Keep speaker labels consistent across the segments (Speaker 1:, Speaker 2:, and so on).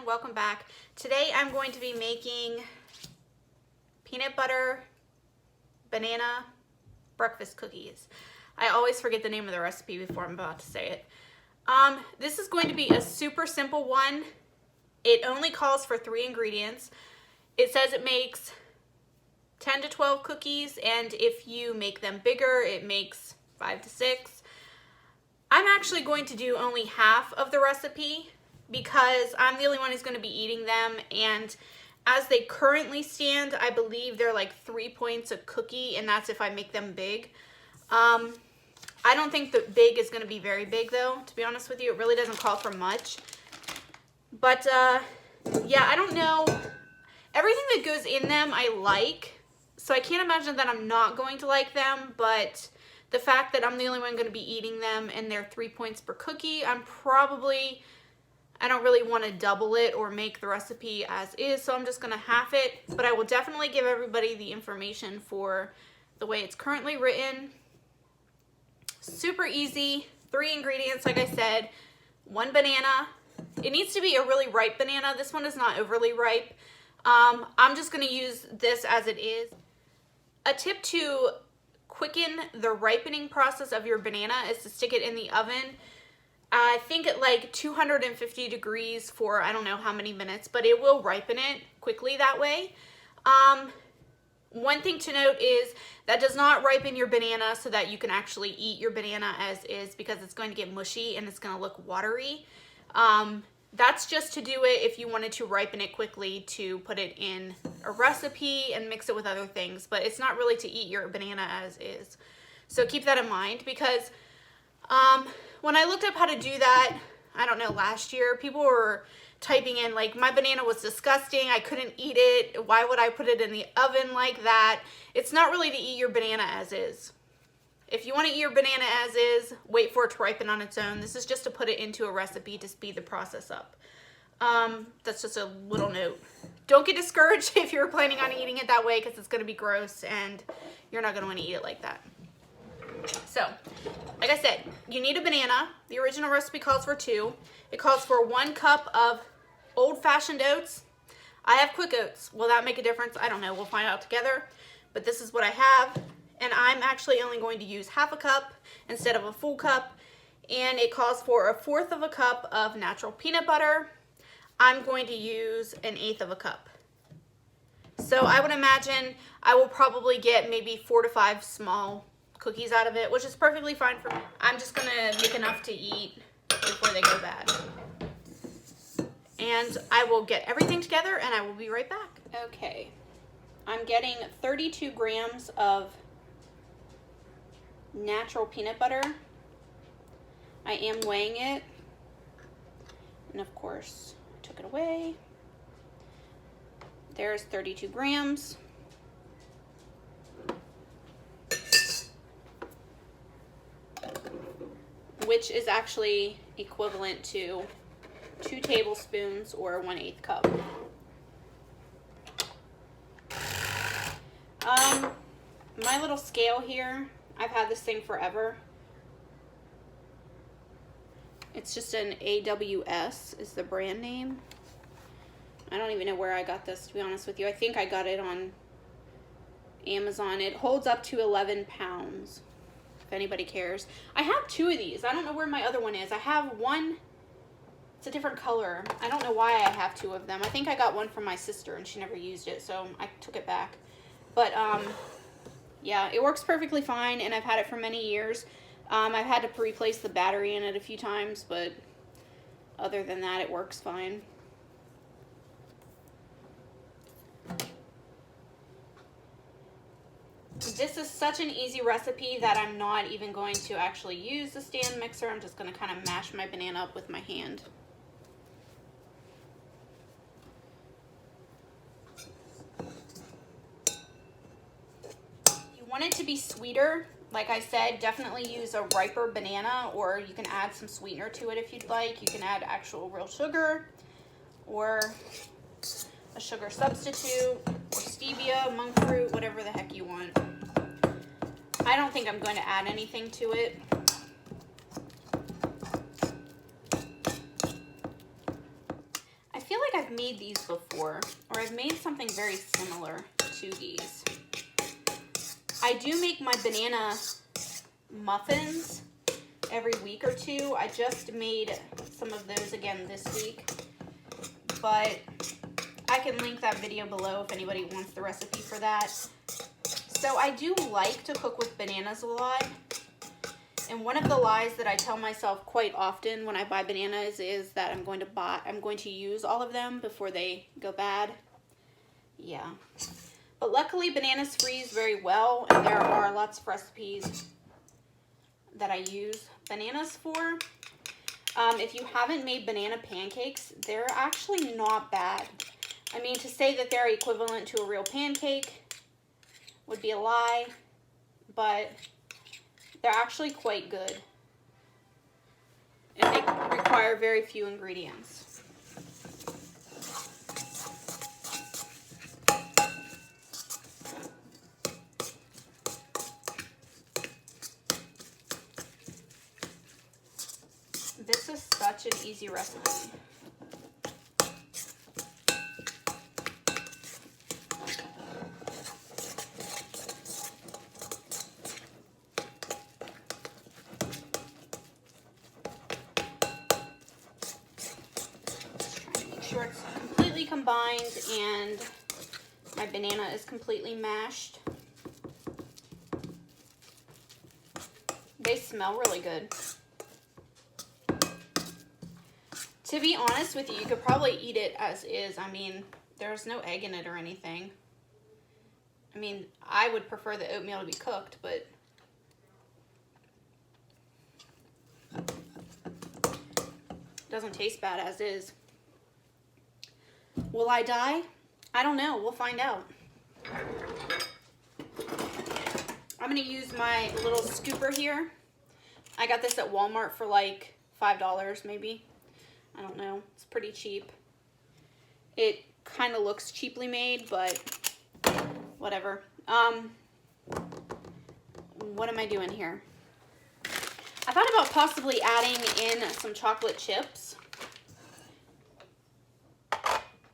Speaker 1: welcome back. Today I'm going to be making peanut butter banana breakfast cookies. I always forget the name of the recipe before I'm about to say it. This is going to be a super simple one. It only calls for 3 ingredients. It says it makes 10 to 12 cookies, and if you make them bigger, it makes 5 to 6. I'm actually going to do only half of the recipe because I'm the only one who's going to be eating them, and as they currently stand, I believe they're like 3 points a cookie, and that's if I make them big. I don't think the big is going to be very big though, to be honest with you. It really doesn't call for much. But yeah, I don't know. Everything that goes in them I like, so I can't imagine that I'm not going to like them, but the fact that I'm the only one going to be eating them and they're 3 points per cookie, I don't really want to double it or make the recipe as is, so I'm just going to half it. But I will definitely give everybody the information for the way it's currently written. Super easy. 3 ingredients, like I said. 1 banana. It needs to be a really ripe banana. This one is not overly ripe. I'm just going to use this as it is. A tip to quicken the ripening process of your banana is to stick it in the oven. I think at like 250 degrees for I don't know how many minutes, but it will ripen it quickly that way. One thing to note is that does not ripen your banana so that you can actually eat your banana as is, because it's going to get mushy and it's going to look watery. That's just to do it if you wanted to ripen it quickly to put it in a recipe and mix it with other things, but it's not really to eat your banana as is. So keep that in mind, because when I looked up how to do that, I don't know, last year, people were typing in like, my banana was disgusting, I couldn't eat it, why would I put it in the oven like that? It's not really to eat your banana as is. If you want to eat your banana as is, wait for it to ripen on its own. This is just to put it into a recipe to speed the process up. That's just a little note. Don't get discouraged if you're planning on eating it that way, because it's going to be gross and you're not going to want to eat it like that. So, like I said, you need a banana. The original recipe calls for 2. It calls for 1 cup of old-fashioned oats. I have quick oats. Will that make a difference? I don't know. We'll find out together. But this is what I have. And I'm actually only going to use half a cup instead of a full cup. And it calls for 1/4 of a cup of natural peanut butter. I'm going to use 1/8 of a cup. So I would imagine I will probably get maybe 4 to 5 small cookies out of it, which is perfectly fine for me. I'm just going to make enough to eat before they go bad. And I will get everything together and I will be right back. Okay, I'm getting 32 grams of natural peanut butter. I am weighing it, and of course I took it away. There's 32 grams. Which is actually equivalent to 2 tablespoons or 1/8 cup. My little scale here, I've had this thing forever. It's just an AWS is the brand name. I don't even know where I got this, to be honest with you. I think I got it on Amazon. It holds up to 11 pounds, if anybody cares. I have 2 of these. I don't know where my other one is. I have one, it's a different color. I don't know why I have 2 of them. I think I got one from my sister and she never used it, so I took it back. But yeah, it works perfectly fine, and I've had it for many years. I've had to replace the battery in it a few times, but other than that, it works fine. This is such an easy recipe that I'm not even going to actually use the stand mixer. I'm just going to kind of mash my banana up with my hand. Want it to be sweeter, like I said, definitely use a riper banana, or you can add some sweetener to it if you'd like. You can add actual real sugar or a sugar substitute or stevia, monk fruit, whatever the heck you want. I don't think I'm going to add anything to it. I feel like I've made these before, or I've made something very similar to these. I do make my banana muffins every week or two. I just made some of those again this week, but I can link that video below if anybody wants the recipe for that. So I do like to cook with bananas a lot. And one of the lies that I tell myself quite often when I buy bananas is that I'm going to use all of them before they go bad. Yeah. But luckily bananas freeze very well, and there are lots of recipes that I use bananas for. If you haven't made banana pancakes, they're actually not bad. I mean, to say that they're equivalent to a real pancake would be a lie, but they're actually quite good, and they require very few ingredients. This is such an easy recipe. Sure it's completely combined and my banana is completely mashed. They smell really good. To be honest with you, you could probably eat it as is. I mean, there's no egg in it or anything. I mean, I would prefer the oatmeal to be cooked, but it doesn't taste bad as is. Will I die? I don't know. We'll find out. I'm going to use my little scooper here. I got this at Walmart for like $5 maybe. I don't know. It's pretty cheap. It kind of looks cheaply made, but whatever. What am I doing here? I thought about possibly adding in some chocolate chips.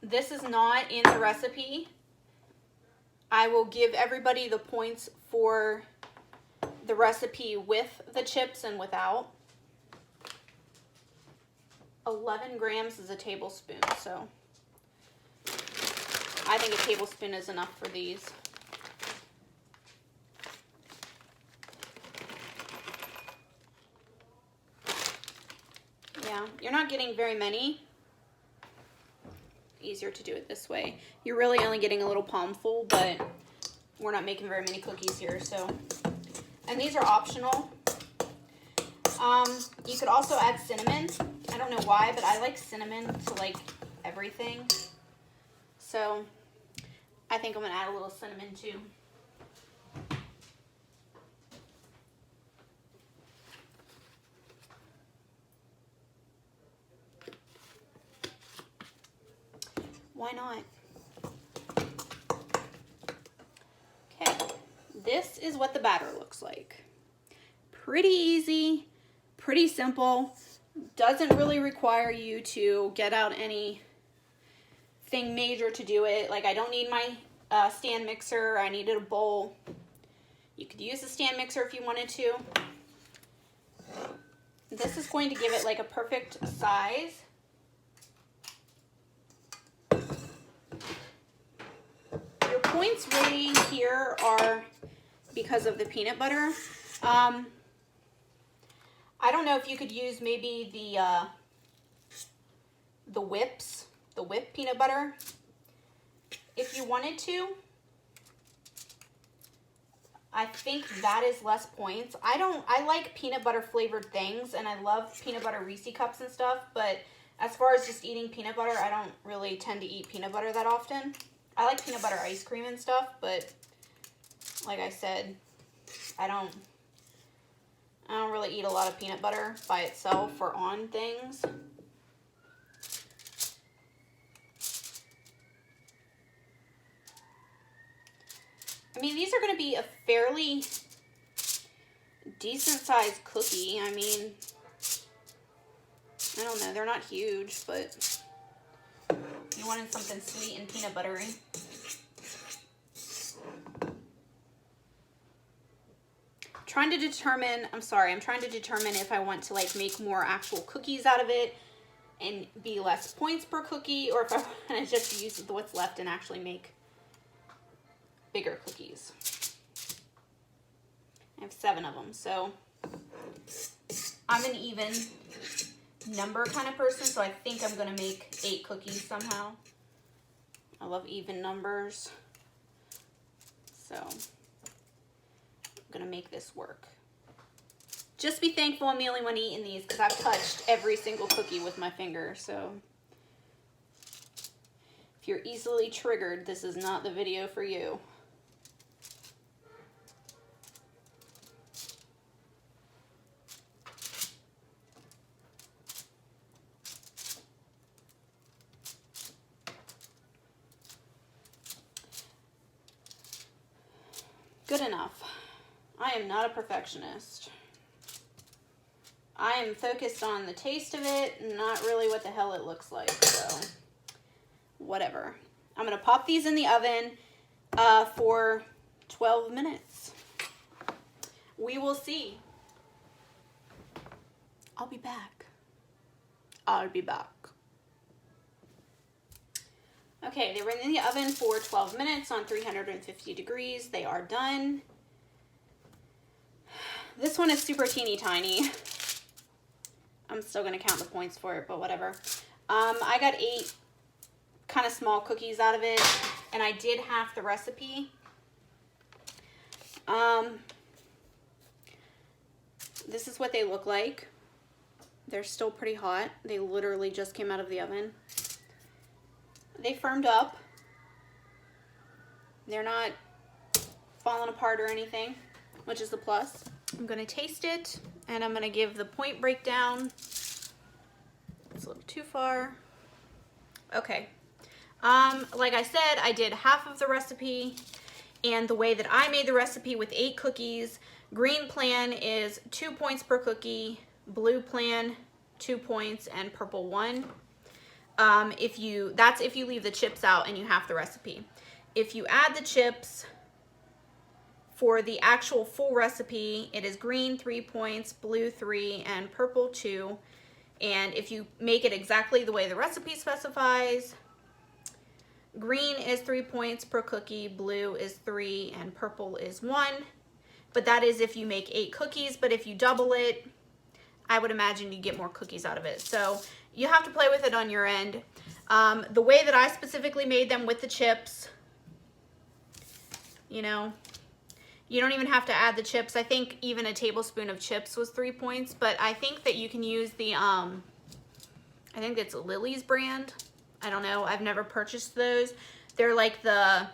Speaker 1: This is not in the recipe. I will give everybody the points for the recipe with the chips and without. 11 grams is a tablespoon, so I think a tablespoon is enough for these. Yeah, you're not getting very many. Easier to do it this way. You're really only getting a little palmful, but we're not making very many cookies here, so. And these are optional. You could also add cinnamon. I don't know why, but I like cinnamon to like everything. So I think I'm gonna add a little cinnamon too. Why not? Okay, this is what the batter looks like. Pretty easy, pretty simple. Doesn't really require you to get out anything major to do it. Like, I don't need my stand mixer. I needed a bowl. You could use the stand mixer if you wanted to. This is going to give it like a perfect size. Your points really here are because of the peanut butter. I don't know if you could use maybe the whipped peanut butter if you wanted to. I think that is less points. I like peanut butter flavored things, and I love peanut butter Reese cups and stuff, but as far as just eating peanut butter, I don't really tend to eat peanut butter that often. I like peanut butter ice cream and stuff, but like I said, I don't really eat a lot of peanut butter by itself or on things. I mean, these are going to be a fairly decent sized cookie. I mean, I don't know, they're not huge, but You wanted something sweet and peanut buttery. I'm trying to determine if I want to like make more actual cookies out of it and be less points per cookie, or if I want to just use what's left and actually make bigger cookies. I have 7 of them, so I'm an even number kind of person, so I think I'm gonna make 8 cookies somehow. I love even numbers, so I'm gonna make this work. Just be thankful I'm the only one eating these, because I've touched every single cookie with my finger, so if you're easily triggered, this is not the video for you. Good enough. I am not a perfectionist. I am focused on the taste of it, not really what the hell it looks like, so whatever. I'm gonna pop these in the oven for 12 minutes. We will see. I'll be back. I'll be back. Okay, they were in the oven for 12 minutes on 350 degrees. They are done. This one is super teeny tiny. I'm still gonna count the points for it, but whatever. I got 8 kind of small cookies out of it, and I did half the recipe. This is what they look like. They're still pretty hot. They literally just came out of the oven. They firmed up. They're not falling apart or anything, which is the plus. I'm gonna taste it, and I'm gonna give the point breakdown. It's a little too far. Okay. Like I said, I did half of the recipe, and the way that I made the recipe with 8 cookies, green plan is 2 points per cookie, blue plan 2 points, and purple 1. That's if you leave the chips out and you half the recipe. If you add the chips for the actual full recipe, it is green 3 points, blue 3, and purple 2. And if you make it exactly the way the recipe specifies, green is 3 points per cookie, blue is 3, and purple is 1. But that is if you make 8 cookies, but if you double it, I would imagine you get more cookies out of it. So you have to play with it on your end. The way that I specifically made them with the chips, you know, you don't even have to add the chips. I think even a tablespoon of chips was 3 points, but I think that you can use the, I think it's Lily's brand. I don't know. I've never purchased those. They're like the,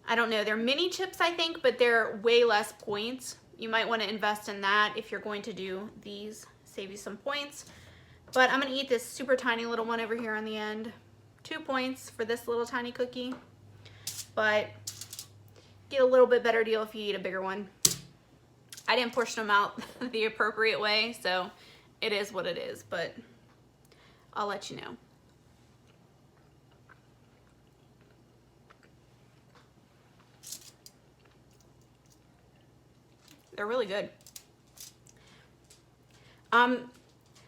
Speaker 1: I don't know, they're mini chips, I think, but they're way less points. You might want to invest in that if you're going to do these, save you some points. But I'm going to eat this super tiny little one over here on the end. 2 points for this little tiny cookie. But get a little bit better deal if you eat a bigger one. I didn't portion them out the appropriate way, so it is what it is, but I'll let you know. They're really good.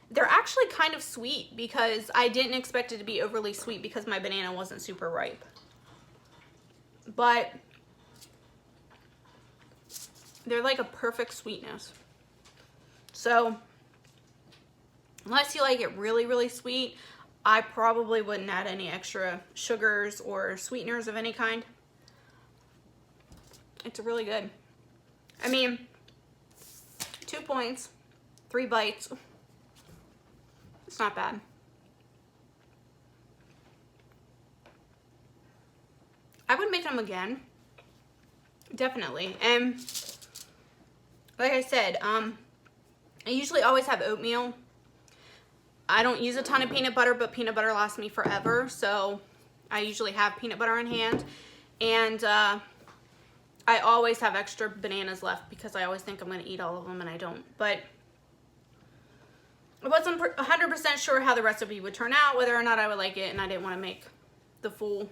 Speaker 1: They're actually kind of sweet because I didn't expect it to be overly sweet because my banana wasn't super ripe. But they're like a perfect sweetness. So unless you like it really, really sweet, I probably wouldn't add any extra sugars or sweeteners of any kind. It's really good. I mean, 2 points, 3 bites. It's not bad. I would make them again. Definitely. And like I said, I usually always have oatmeal. I don't use a ton of peanut butter, but peanut butter lasts me forever. So I usually have peanut butter in hand. And I always have extra bananas left because I always think I'm going to eat all of them and I don't. But I wasn't 100% sure how the recipe would turn out, whether or not I would like it, and I didn't want to make the full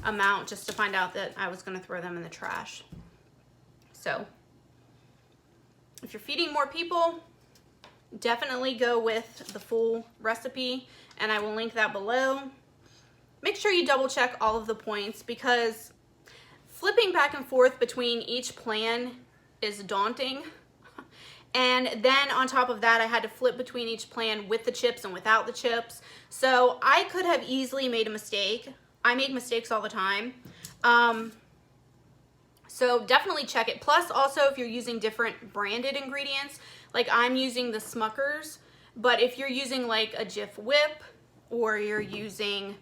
Speaker 1: amount just to find out that I was going to throw them in the trash. So if you're feeding more people, definitely go with the full recipe, and I will link that below. Make sure you double check all of the points, because flipping back and forth between each plan is daunting. And then on top of that, I had to flip between each plan with the chips and without the chips. So I could have easily made a mistake. I make mistakes all the time. So definitely check it. Plus also, if you're using different branded ingredients, like I'm using the Smuckers, but if you're using like a Jif Whip, or you're using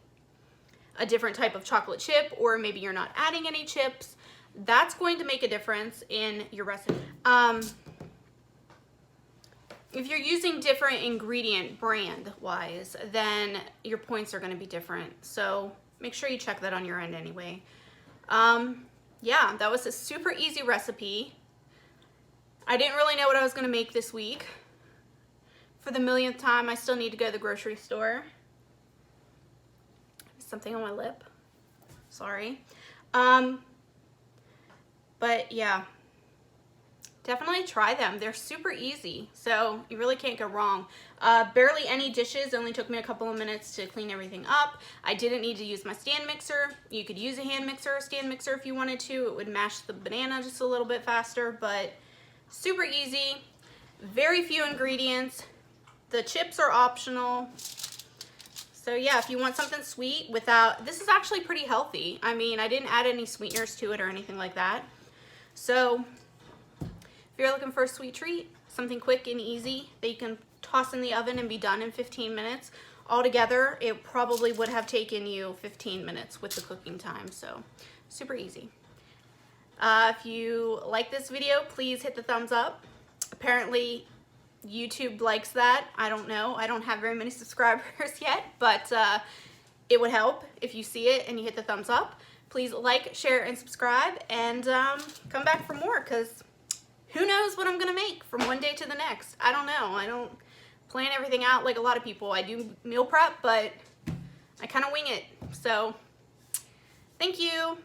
Speaker 1: a different type of chocolate chip, or maybe you're not adding any chips, that's going to make a difference in your recipe. If you're using different ingredient brand wise, then your points are going to be different. So make sure you check that on your end anyway. Yeah, that was a super easy recipe. I didn't really know what I was going to make this week. For the millionth time, I still need to go to the grocery store. Something on my lip. Sorry. But yeah, definitely try them. They're super easy, so you really can't go wrong. Barely any dishes. Only took me a couple of minutes to clean everything up. I didn't need to use my stand mixer. You could use a hand mixer or stand mixer if you wanted to. It would mash the banana just a little bit faster, but super easy. Very few ingredients. The chips are optional. So yeah, if you want something sweet without, this is actually pretty healthy. I mean, I didn't add any sweeteners to it or anything like that. So if you're looking for a sweet treat, something quick and easy that you can toss in the oven and be done in 15 minutes. Altogether, it probably would have taken you 15 minutes with the cooking time, so super easy. If you like this video, please hit the thumbs up. Apparently, YouTube likes that. I don't know. I don't have very many subscribers yet, but it would help if you see it and you hit the thumbs up. Please like, share, and subscribe, and come back for more, because who knows what I'm going to make from one day to the next. I don't know. I don't plan everything out like a lot of people. I do meal prep, but I kind of wing it. So, thank you.